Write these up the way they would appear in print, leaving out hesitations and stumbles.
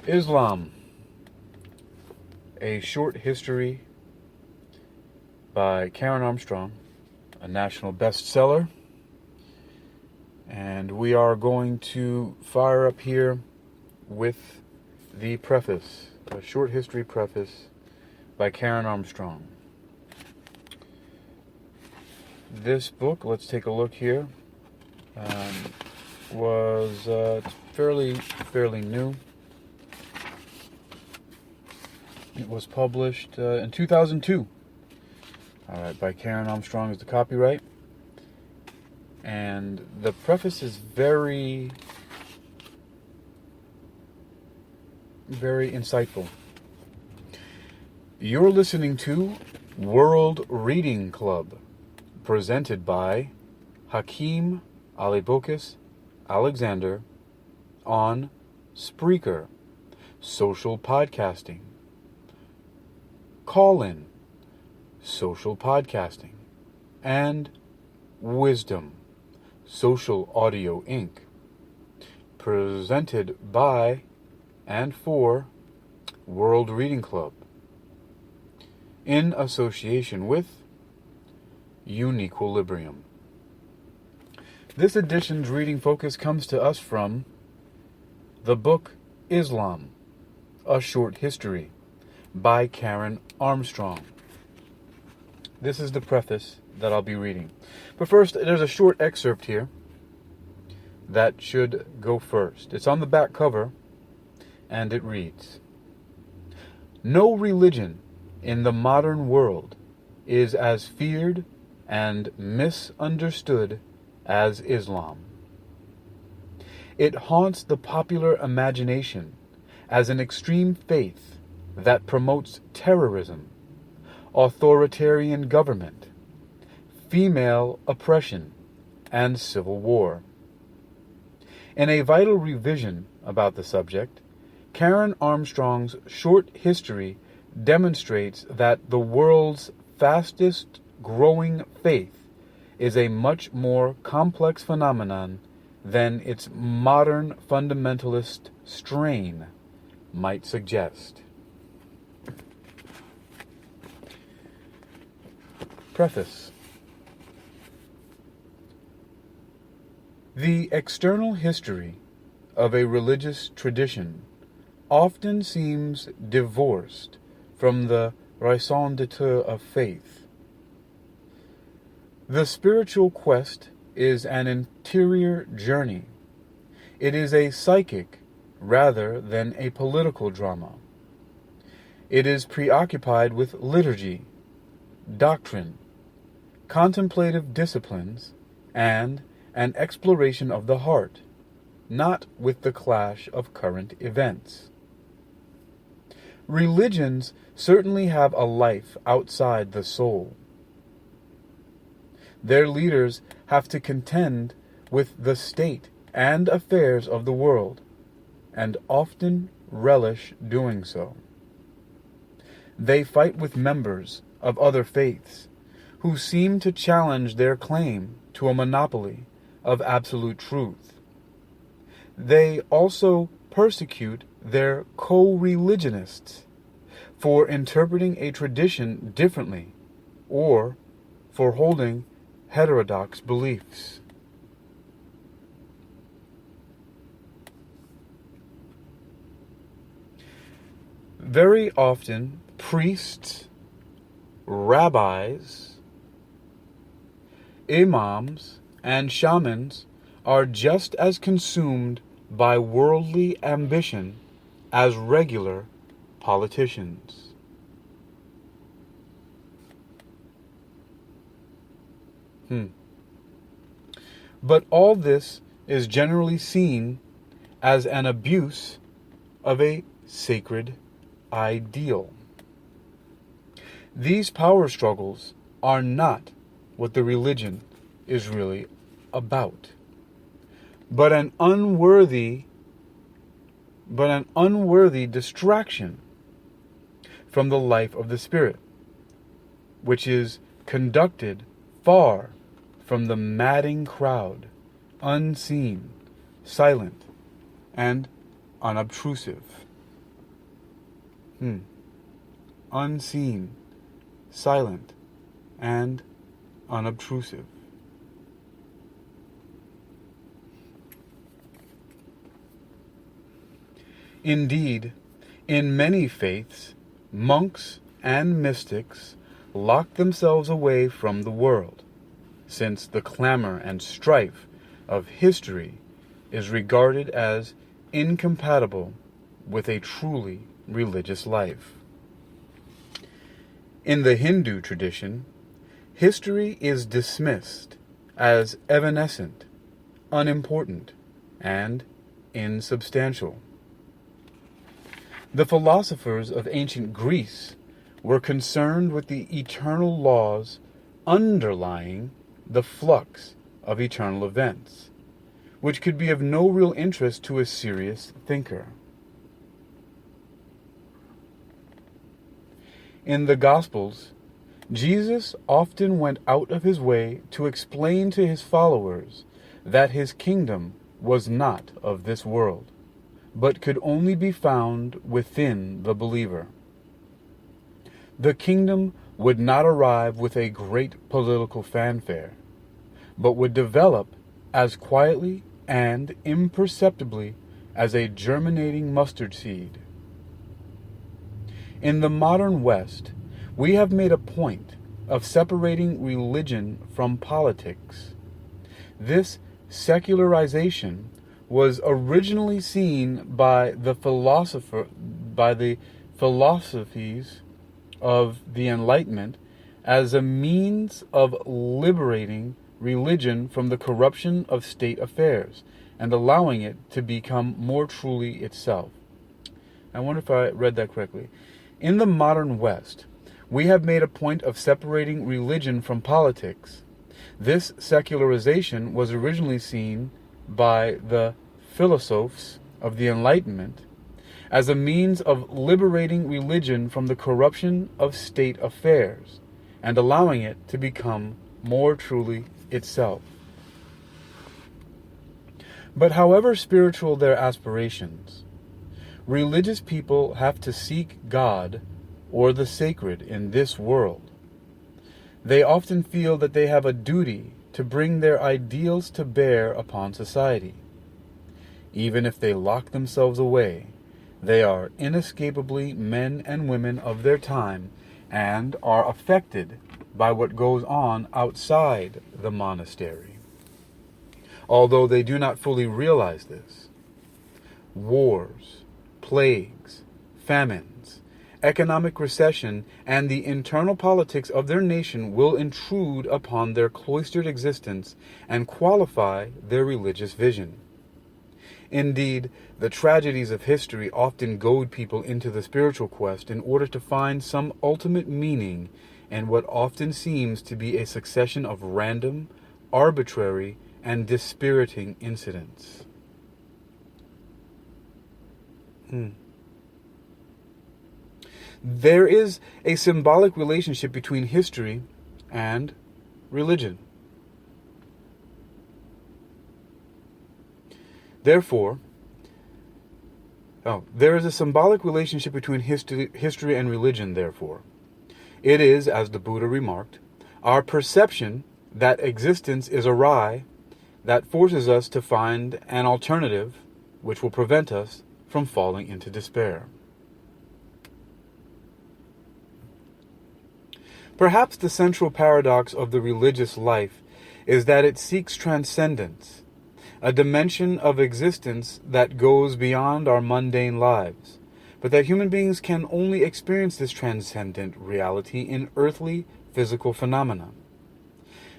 Islam, a short history by Karen Armstrong, a national bestseller. And we are going to fire up here with the preface, a short history preface by Karen Armstrong. This book, let's take a look here, was fairly new. It was published in 2002. All right, by Karen Armstrong is the copyright. And the preface is very insightful. You're listening to World Reading Club, presented by Hakeem Alibokis Alexander on Spreaker, social podcasting, Call-in, social podcasting, and Wisdom, Social Audio Inc., presented by and for World Reading Club, in association with Uniquilibrium. This edition's reading focus comes to us from the book Islam, A Short History by Karen Armstrong. This is the preface that I'll be reading. But first, there's a short excerpt here that should go first. It's on the back cover, and it reads, "No religion in the modern world is as feared and misunderstood as Islam. It haunts the popular imagination as an extreme faith that promotes terrorism, authoritarian government, female oppression, and civil war." In a vital revision about the subject, Karen Armstrong's short history demonstrates that the world's fastest growing faith is a much more complex phenomenon than its modern fundamentalist strain might suggest. Preface. The external history of a religious tradition often seems divorced from the raison d'etre of faith. The spiritual quest is an interior journey. It is a psychic rather than a political drama. It is preoccupied with liturgy, doctrine, contemplative disciplines, and an exploration of the heart, not with the clash of current events. Religions certainly have a life outside the soul. Their leaders have to contend with the state and affairs of the world, and often relish doing so. They fight with members of other faiths who seem to challenge their claim to a monopoly of absolute truth. They also persecute their co-religionists for interpreting a tradition differently or for holding heterodox beliefs. Very often, priests, rabbis, imams, and shamans are just as consumed by worldly ambition as regular politicians. But all this is generally seen as an abuse of a sacred ideal. These power struggles are not what the religion is really about, but an unworthy distraction from the life of the Spirit, which is conducted far from the madding crowd, unseen, silent, and unobtrusive. Unseen, silent, and unobtrusive. Indeed, in many faiths, monks and mystics lock themselves away from the world, since the clamor and strife of history is regarded as incompatible with a truly religious life. In the Hindu tradition, history is dismissed as evanescent, unimportant, and insubstantial. The philosophers of ancient Greece were concerned with the eternal laws underlying the flux of eternal events, which could be of no real interest to a serious thinker. In the Gospels, Jesus often went out of his way to explain to his followers that his kingdom was not of this world, but could only be found within the believer. The kingdom would not arrive with a great political fanfare, but would develop as quietly and imperceptibly as a germinating mustard seed. In the modern West, we have made a point of separating religion from politics. This secularization was originally seen by the philosophies of the Enlightenment as a means of liberating religion from the corruption of state affairs and allowing it to become more truly itself. I wonder if I read that correctly. In the modern West, we have made a point of separating religion from politics. This secularization was originally seen by the philosophers of the Enlightenment as a means of liberating religion from the corruption of state affairs and allowing it to become more truly itself. But however spiritual their aspirations, religious people have to seek God or the sacred in this world. They often feel that they have a duty to bring their ideals to bear upon society. Even if they lock themselves away, they are inescapably men and women of their time and are affected by what goes on outside the monastery. Although they do not fully realize this, wars, plagues, famines, economic recession, and the internal politics of their nation will intrude upon their cloistered existence and qualify their religious vision. Indeed, the tragedies of history often goad people into the spiritual quest in order to find some ultimate meaning in what often seems to be a succession of random, arbitrary, and dispiriting incidents. There is a symbolic relationship between history and religion. Therefore, there is a symbolic relationship between history and religion, therefore. It is, as the Buddha remarked, our perception that existence is awry that forces us to find an alternative which will prevent us from falling into despair. Perhaps the central paradox of the religious life is that it seeks transcendence, a dimension of existence that goes beyond our mundane lives, but that human beings can only experience this transcendent reality in earthly, physical phenomena.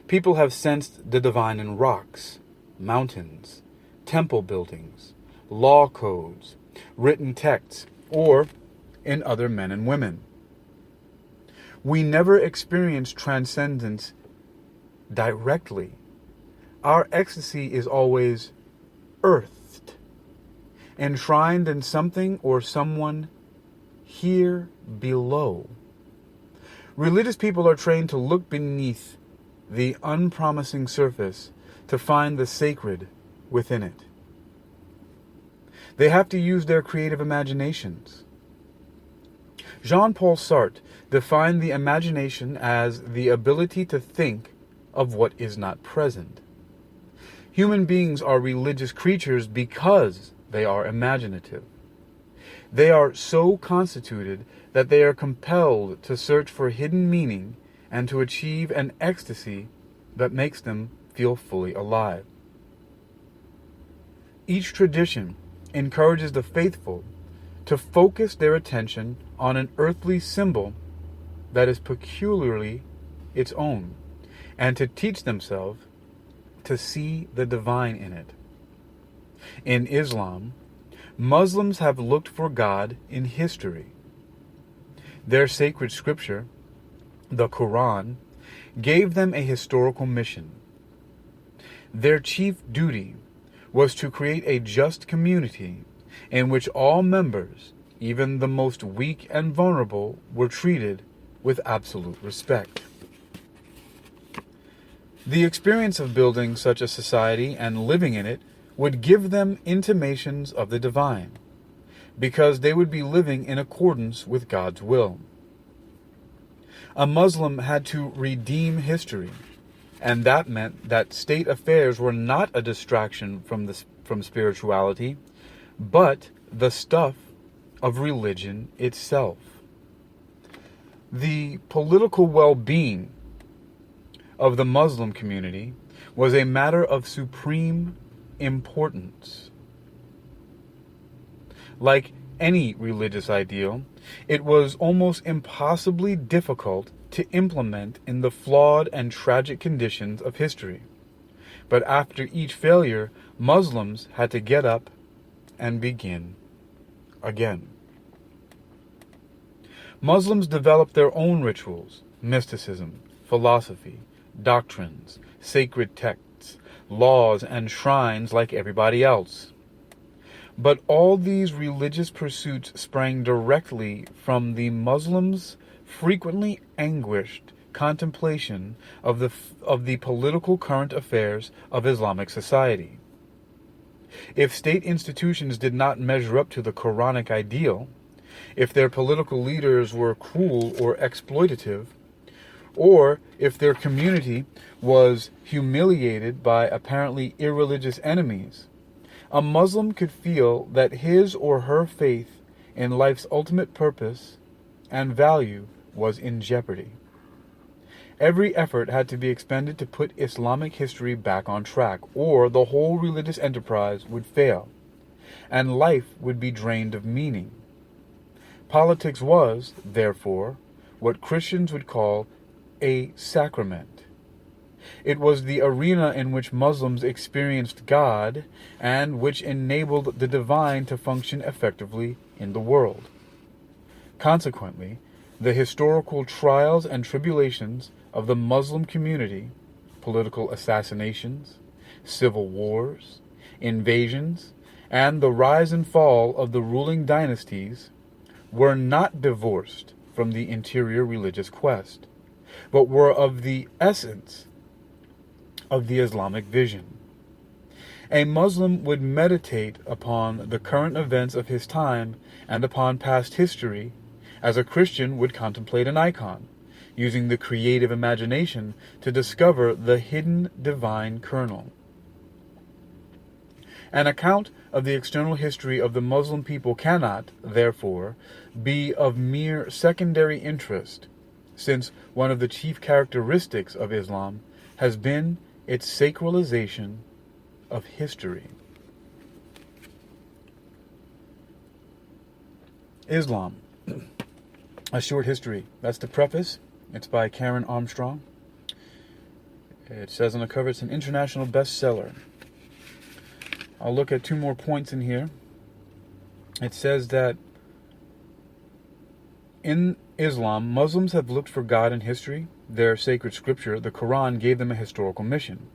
People have sensed the divine in rocks, mountains, temple buildings, law codes, written texts, or in other men and women. We never experience transcendence directly. Our ecstasy is always earthed, enshrined in something or someone here below. Religious people are trained to look beneath the unpromising surface to find the sacred within it. They have to use their creative imaginations. Jean-Paul Sartre defined the imagination as the ability to think of what is not present. Human beings are religious creatures because they are imaginative. They are so constituted that they are compelled to search for hidden meaning and to achieve an ecstasy that makes them feel fully alive. Each tradition encourages the faithful to focus their attention on an earthly symbol that is peculiarly its own, and to teach themselves to see the divine in it. In Islam, Muslims have looked for God in history. Their sacred scripture, the Quran, gave them a historical mission. Their chief duty was to create a just community in which all members, even the most weak and vulnerable, were treated with absolute respect. The experience of building such a society and living in it would give them intimations of the divine, because they would be living in accordance with God's will. A Muslim had to redeem history, and that meant that state affairs were not a distraction from spirituality, but the stuff of religion itself. The political well-being of the Muslim community was a matter of supreme importance. Like any religious ideal, it was almost impossibly difficult to implement in the flawed and tragic conditions of history. But after each failure, Muslims had to get up and begin again. Muslims developed their own rituals, mysticism, philosophy, doctrines, sacred texts, laws, and shrines like everybody else. But all these religious pursuits sprang directly from the Muslims' frequently anguished contemplation of the political current affairs of Islamic society. If state institutions did not measure up to the Quranic ideal, if their political leaders were cruel or exploitative, or if their community was humiliated by apparently irreligious enemies, a Muslim could feel that his or her faith in life's ultimate purpose and value was in jeopardy. Every effort had to be expended to put Islamic history back on track, or the whole religious enterprise would fail, and life would be drained of meaning. Politics was, therefore, what Christians would call a sacrament. It was the arena in which Muslims experienced God and which enabled the divine to function effectively in the world. Consequently, the historical trials and tribulations of the Muslim community, political assassinations, civil wars, invasions, and the rise and fall of the ruling dynasties, were not divorced from the interior religious quest, but were of the essence of the Islamic vision. A Muslim would meditate upon the current events of his time and upon past history, as a Christian would contemplate an icon, using the creative imagination to discover the hidden divine kernel. An account of the external history of the Muslim people cannot, therefore, be of mere secondary interest, since one of the chief characteristics of Islam has been its sacralization of history. Islam, A Short History. That's the preface. It's by Karen Armstrong. It says on the cover it's an international bestseller. I'll look at two more points in here. It says that in Islam, Muslims have looked for God in history. Their sacred scripture, the Quran, gave them a historical mission.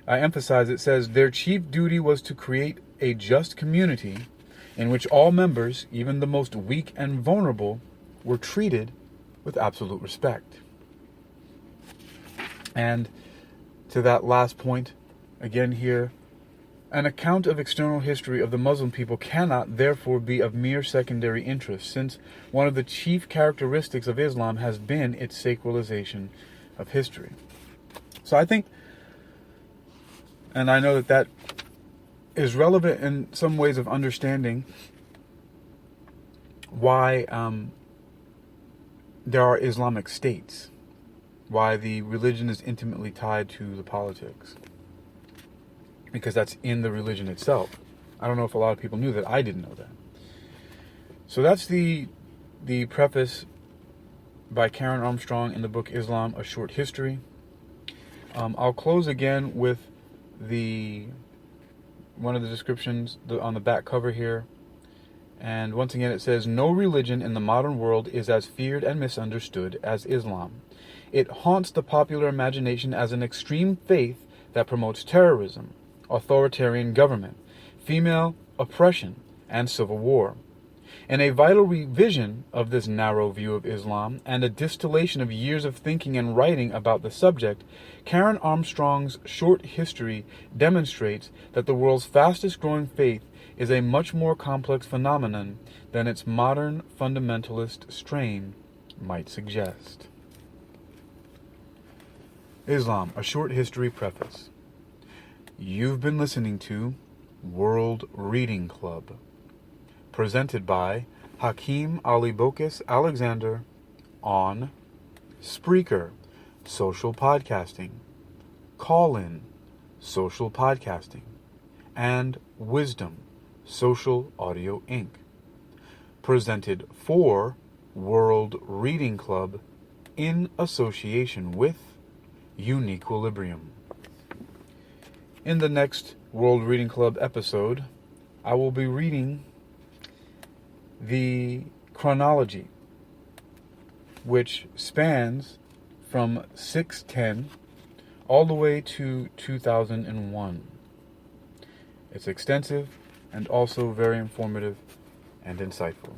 I emphasize it says their chief duty was to create a just community in which all members, even the most weak and vulnerable, were treated with absolute respect. And to that last point, again here, An account of external history of the Muslim people cannot, therefore, be of mere secondary interest, since one of the chief characteristics of Islam has been its sacralization of history. So I think, and I know that that is relevant in some ways of understanding why there are Islamic states, why the religion is intimately tied to the politics. Because that's in the religion itself. I don't know if a lot of people knew that. I didn't know that. So that's the preface by Karen Armstrong in the book Islam, A Short History. I'll close again with one of the descriptions on the back cover here. And once again it says, no religion in the modern world is as feared and misunderstood as Islam. It haunts the popular imagination as an extreme faith that promotes terrorism, authoritarian government, female oppression, and civil war. In a vital revision of this narrow view of Islam and a distillation of years of thinking and writing about the subject, Karen Armstrong's short history demonstrates that the world's fastest growing faith is a much more complex phenomenon than its modern fundamentalist strain might suggest. Islam, A Short History Preface. You've been listening to World Reading Club, presented by Hakeem Ali Bokus Alexander on Spreaker, Social Podcasting, Call-In, Social Podcasting, and Wisdom, Social Audio Inc. Presented for World Reading Club in association with Uniquilibrium. In the next World Reading Club episode, I will be reading the chronology, which spans from 610 all the way to 2001. It's extensive and also very informative and insightful.